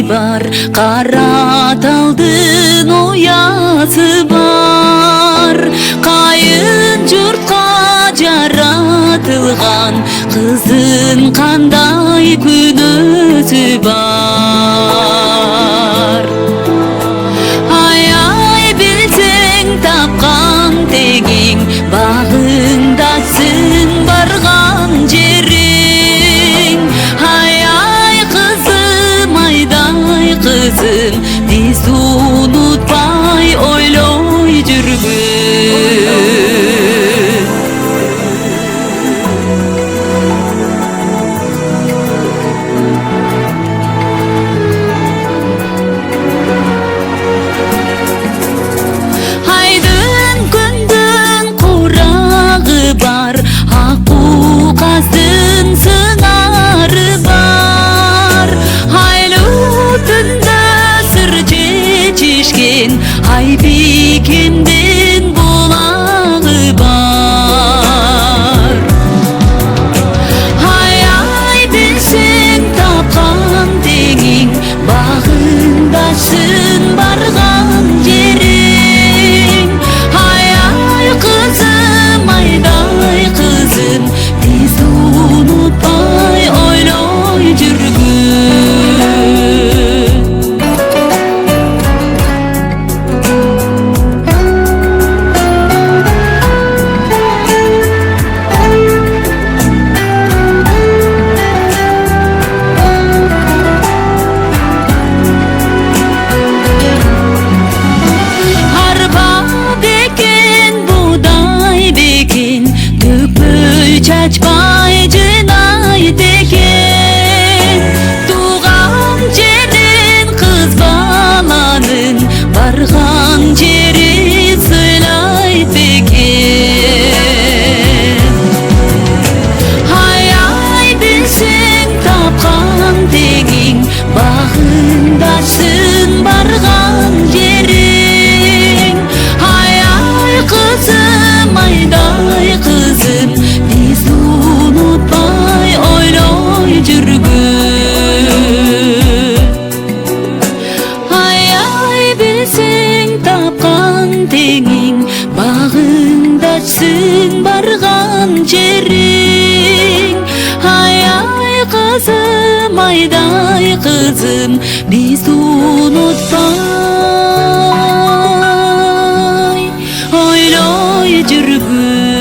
бар, Караталдын оясы бар. Кайын журтка жаратылган кыздын кандай күнөөсү бар. Ай билсең тапкан тегиң, багыңдасың барган жериң. Ай кызым, айдай кызым, биз унутпай ойлой жүргүн. Qazdın sınarı var, Haylutunda sır çeçişkin, Aybikimdin bulağı var. Ay bilsen tapkan teğin, Bağındaşsın bargan yerin. Ay kızım, ayday kızım, biz unutpay oyloy жүргүн. Arpa beken, buğday beken, dökpөй чачпай жынай деген. Туган жерин кыз баланын, барган жери сыйлайт бекен. Ай билсең тапкан тегиң, багыңдашсың барган жериң. Ай кызым, айдай кызым, биз унутпай ойлой жүргүн. Ай билсең тапкан теңиң, багыңдашсың барган жериң. Ай кызым, айдай кызым, биз унутпай ойлой жүргүн.